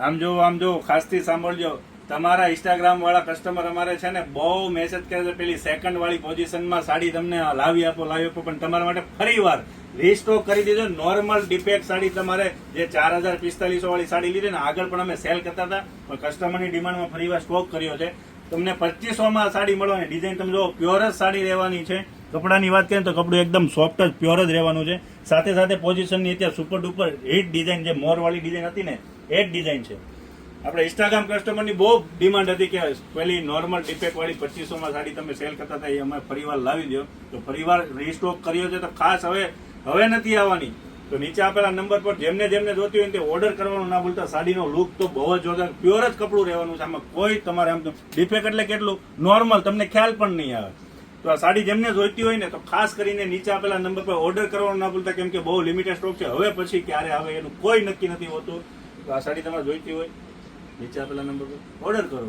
આમ જો ખાસથી સાંભળજો, તમારા ઇન્સ્ટાગ્રામ વાળા કસ્ટમર અમારે છે ને બહુ મેસેજ કરે છે પેલી સેકન્ડ વાળી પોઝિશનમાં સાડી તમને લાવી આપો પણ તમારા માટે ફરીવાર રીસ્ટોક કરી દીધો. નોર્મલ ડિફેક્ટ સાડી તમારે જે 4045 વાળી સાડી લીધી ને આગળ પણ અમે સેલ કરતા હતા, પણ કસ્ટમરની ડિમાન્ડમાં ફરીવાર સ્ટોક કર્યો છે. તમને 2500માં સાડી મળવાની. ડિઝાઇન તમે જો પ્યોર જ સાડી રહેવાની છે. કપડાની વાત કરીએ તો કપડું એકદમ સોફ્ટ જ પ્યોર જ રહેવાનું છે. સાથે સાથે પોઝિશનની અત્યારે સુપર ડુપર હિટ ડિઝાઇન, જે મોરવાળી ડિઝાઇન હતી ને એ જ ડિઝાઇન છે. આપણે ઇન્સ્ટાગ્રામ કસ્ટમરની બહુ ડિમાન્ડ હતી કે પેલી નોર્મલ ડિફેક્ટ વાળી 2500માં સાડી તમે સેલ કરતા હતા, એ અમે ફરીવાર લાવી દો. તો ફરીવાર રીસ્ટોક કર્યો છે. તો ખાસ હવે નથી આવવાની. તો નીચે આપેલા નંબર પર જેમને જોતી હોય તે ઓર્ડર કરવાનું ના ભૂલતા. સાડીનો લુક તો બહુ જ જોરદાર પ્યોર જ કપડું રહેવાનું છે. આમાં કોઈ તમારે આમ તો ડિફેક્ટ એટલે કેટલું નોર્મલ, તમને ખ્યાલ પણ નહીં આવે. તો આ સાડી જેમને જોઈતી હોય ને તો ખાસ કરીને નીચે આપેલા નંબર પર ઓર્ડર કરવાનું ના ભૂલતા, કેમ કે બહુ લિમિટેડ સ્ટોક છે. હવે પછી ક્યારે આવે એનું કોઈ નક્કી નથી હોતું. તો આ સાડી તમારે જોઈતી હોય નીચે આપેલા નંબર પર ઓર્ડર કરો.